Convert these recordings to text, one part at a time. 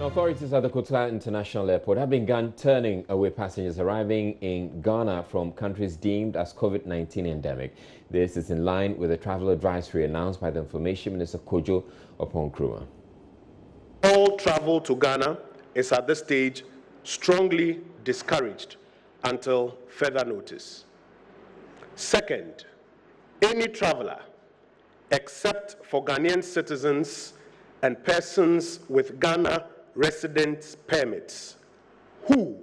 Authorities at the K.I.A International Airport have begun turning away passengers arriving in Ghana from countries deemed as COVID-19 endemic. This is in line with the travel advisory announced by the Information Minister Kojo Oponkruma. All travel to Ghana is at this stage strongly discouraged until further notice. Second, any traveler, except for Ghanaian citizens and persons with Ghana residence permits, who,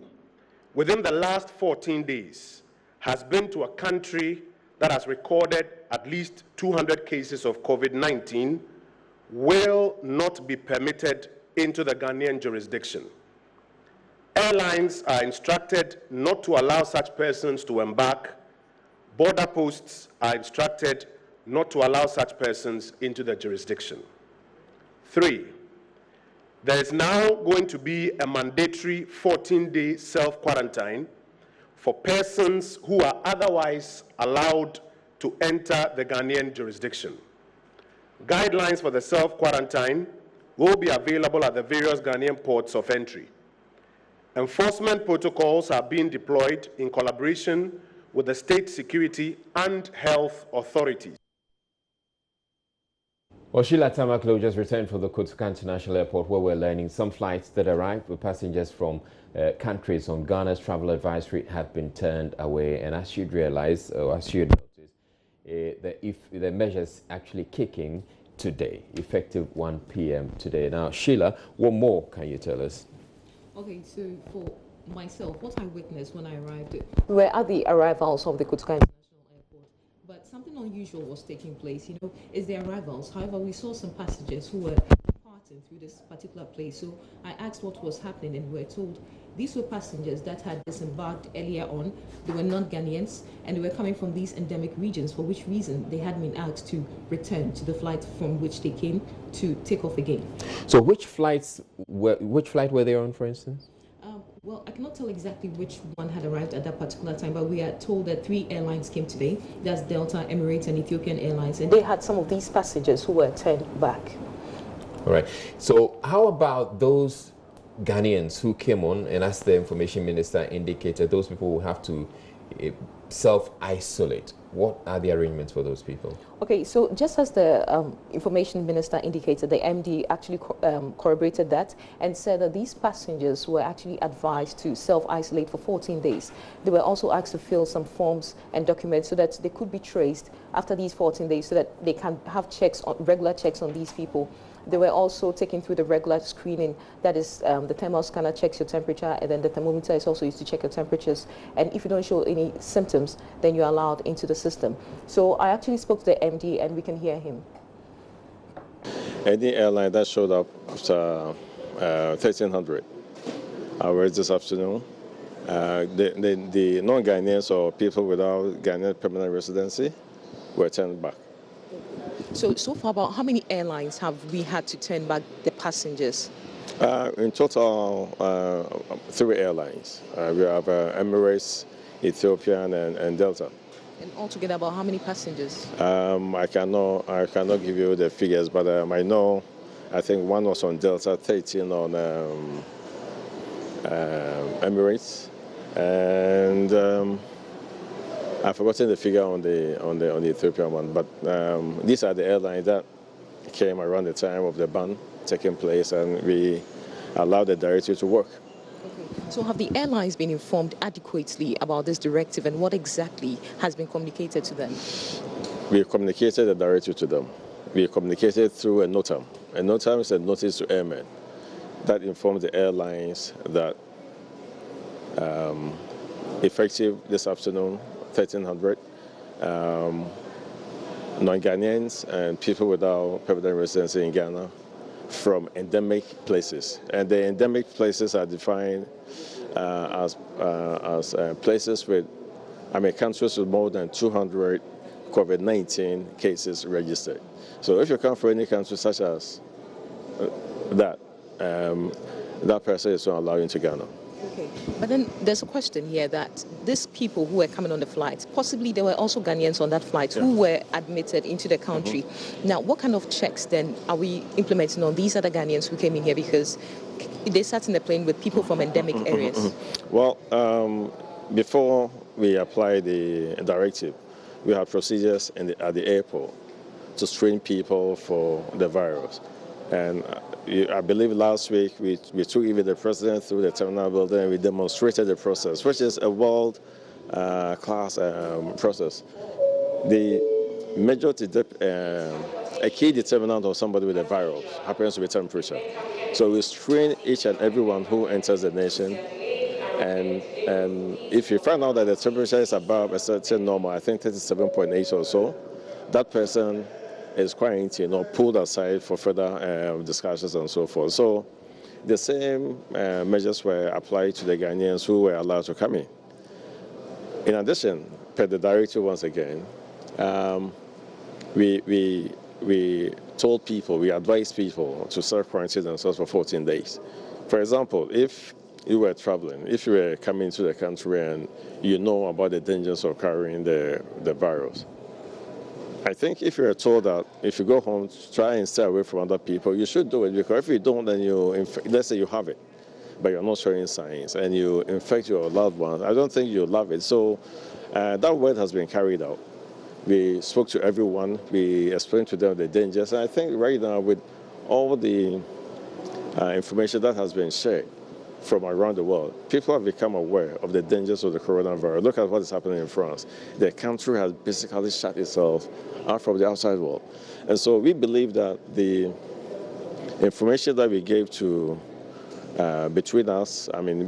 within the last 14 days, has been to a country that has recorded at least 200 cases of COVID-19, will not be permitted into the Ghanaian jurisdiction. Airlines are instructed not to allow such persons to embark. Border posts are instructed not to allow such persons into the jurisdiction. 3, there is now going to be a mandatory 14-day self-quarantine for persons who are otherwise allowed to enter the Ghanaian jurisdiction. Guidelines for the self-quarantine will be available at the various Ghanaian ports of entry. Enforcement protocols are being deployed in collaboration with the state security and health authorities. Well, Sheila Tamaklo just returned from the K.I.A International Airport, where we're learning some flights that arrived with passengers from countries on Ghana's travel advisory have been turned away. And as you'd realize, or as you'd notice, the measures actually kicking today, effective 1 p.m. today. Now, Sheila, what more can you tell us? Okay, so for myself, what I witnessed when I arrived, we were at the arrivals of the K.I.A International Airport, but something unusual was taking place. You know, is the arrivals. However, we saw some passengers who were departing through this particular place. So I asked what was happening, and we were told these were passengers that had disembarked earlier on. They were non-Ghanaians, and they were coming from these endemic regions, for which reason they had been asked to return to the flight from which they came to take off again. So which flight were they on, for instance? Well, I cannot tell exactly which one had arrived at that particular time, but we are told that 3 airlines came today. That's Delta, Emirates, and Ethiopian Airlines, and they had some of these passengers who were turned back. All right. So how about those Ghanaians who came on, and as the Information Minister indicated, those people will have to self-isolate? What are the arrangements for those people? Okay, so just as the Information Minister indicated, the MD actually corroborated that and said that these passengers were actually advised to self-isolate for 14 days. They were also asked to fill some forms and documents so that they could be traced after these 14 days so that they can have regular checks on these people. They were also taken through the regular screening. That is, the thermal scanner checks your temperature, and then the thermometer is also used to check your temperatures. And if you don't show any symptoms, then you're allowed into the system. So I actually spoke to the MD, and we can hear him. Any airline that showed up after 1300 hours this afternoon, the non-Ghanaians or people without Ghanaian permanent residency were turned back. So far, about how many airlines have we had to turn back the passengers? In total, 3 airlines. We have Emirates, Ethiopian, and Delta. And altogether, about how many passengers? I cannot give you the figures, but I know. I think one was on Delta, 13 on Emirates, and I've forgotten the figure on the Ethiopian one. But these are the airlines that came around the time of the ban taking place, and we allowed the directive to work. Okay. So have the airlines been informed adequately about this directive, and what exactly has been communicated to them? We communicated the directive to them. We communicated through a NOTAM. A NOTAM is a notice to airmen that informs the airlines that effective this afternoon, 1300, non-Ghanaians and people without permanent residency in Ghana from endemic places. And the endemic places are defined as places with, countries with more than 200 COVID-19 cases registered. So if you come from any country such as that person is not allowed into Ghana. Okay, but then there's a question here that these people who were coming on the flight, possibly there were also Ghanaians on that flight who were admitted into the country. Now, what kind of checks then are we implementing on these other Ghanaians who came in here, because they sat in the plane with people from endemic areas? Well, before we apply the directive, we have procedures at the airport to screen people for the virus. And I believe last week we took even the president through the terminal building and we demonstrated the process, which is a world class process. The majority, a key determinant of somebody with a virus happens to be temperature. So we screen each and everyone who enters the nation. And if you find out that the temperature is above a certain normal, I think 37.8 or so, that person is quarantined or pulled aside for further discussions and so forth. So the same measures were applied to the Ghanaians who were allowed to come in. In addition, per the directive once again, we told people, we advised people to self-quarantine themselves for 14 days. For example, if you were traveling, if you were coming to the country and you know about the dangers of carrying the virus, I think if you're told that if you go home, try and stay away from other people, you should do it, because if you don't, then let's say you have it, but you're not showing signs and you infect your loved ones, I don't think you'll love it. So that word has been carried out. We spoke to everyone, we explained to them the dangers, and I think right now with all the information that has been shared from around the world, people have become aware of the dangers of the coronavirus. Look at what is happening in France. The country has basically shut itself out from the outside world. And so we believe that the information that we gave to between us, I mean,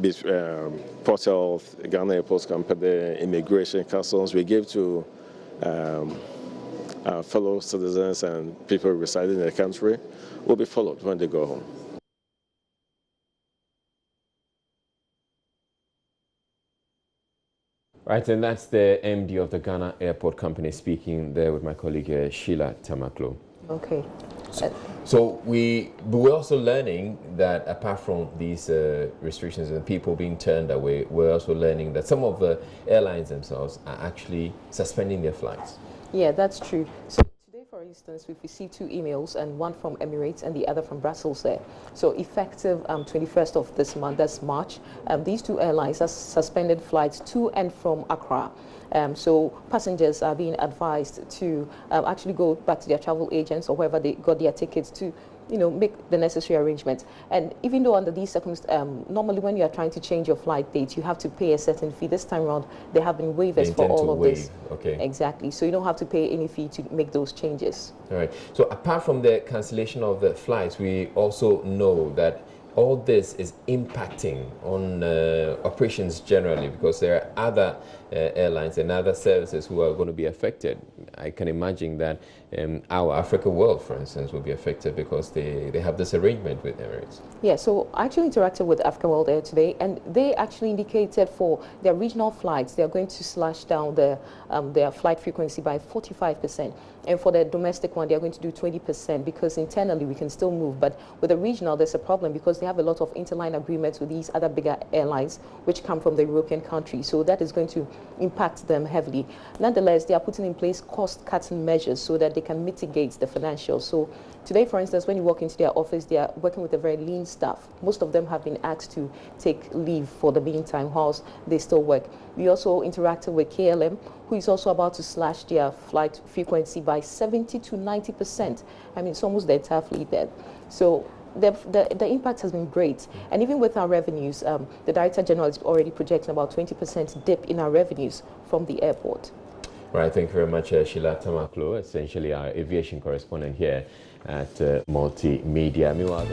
Port Health, Ghana Airports Company, Immigration, Customs, we gave to our fellow citizens and people residing in the country will be followed when they go home. Right, and that's the MD of the Ghana Airport Company speaking there with my colleague Sheila Tamaklo. Okay. So we're also learning that apart from these restrictions and people being turned away, we're also learning that some of the airlines themselves are actually suspending their flights. Yeah, that's true. So today, for instance, we've received 2 emails, and one from Emirates and the other from Brussels there. So effective 21st of this month, that's March, these 2 airlines have suspended flights to and from Accra. So passengers are being advised to actually go back to their travel agents or wherever they got their tickets to, make the necessary arrangements. And even though under these circumstances, normally when you are trying to change your flight date, you have to pay a certain fee. This time around, there have been waivers for all of this. Okay. Exactly. So you don't have to pay any fee to make those changes. All right. So apart from the cancellation of the flights, we also know that all this is impacting on operations generally, because there are other airlines and other services who are going to be affected. I can imagine that our Africa World, for instance, will be affected because they have this arrangement with Emirates. Yeah, so I actually interacted with Africa World Air today, and they actually indicated for their regional flights, they are going to slash down their flight frequency by 45%. And for the domestic one, they are going to do 20%, because internally we can still move. But with the regional, there's a problem because they have a lot of interline agreements with these other bigger airlines, which come from the European countries. So that is going to impact them heavily. Nonetheless, they are putting in place cost-cutting measures so that they can mitigate the financials. So today, for instance, when you walk into their office, they are working with a very lean staff. Most of them have been asked to take leave for the meantime whilst they still work. We also interacted with KLM, who is also about to slash their flight frequency by 70 to 90%. I mean, it's almost the entire fleet there. So the impact has been great. And even with our revenues, the Director General is already projecting about 20% dip in our revenues from the airport. Right, thank you very much, Sheila Tamaklo, essentially our aviation correspondent here at Multimedia. Meanwhile,